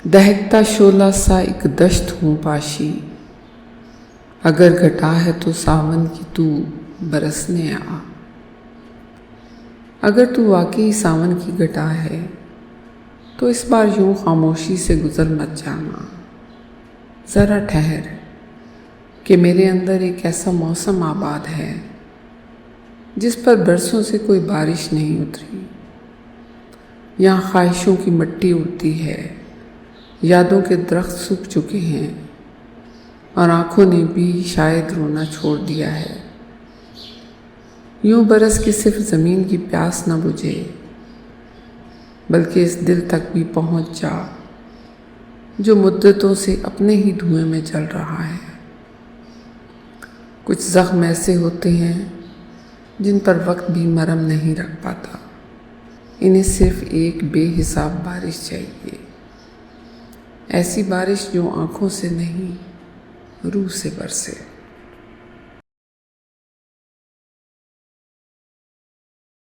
دہکتا شعلہ سا ایک دشت ہوں پاشی، اگر گھٹا ہے تو ساون کی تو برسنے آ۔ اگر تو واقعی ساون کی گھٹا ہے تو اس بار یوں خاموشی سے گزر مت جانا، ذرا ٹھہر کہ میرے اندر ایک ایسا موسم آباد ہے جس پر برسوں سے کوئی بارش نہیں اتری۔ یہاں خواہشوں کی مٹی اڑتی ہے، یادوں کے درخت سوکھ چکے ہیں اور آنکھوں نے بھی شاید رونا چھوڑ دیا ہے۔ یوں برس کے صرف زمین کی پیاس نہ بجھے بلکہ اس دل تک بھی پہنچ جا جو مدتوں سے اپنے ہی دھوئیں میں جل رہا ہے۔ کچھ زخم ایسے ہوتے ہیں جن پر وقت بھی مرہم نہیں رکھ پاتا، انہیں صرف ایک بے حساب بارش چاہیے، ایسی بارش جو آنکھوں سے نہیں روح سے برسے۔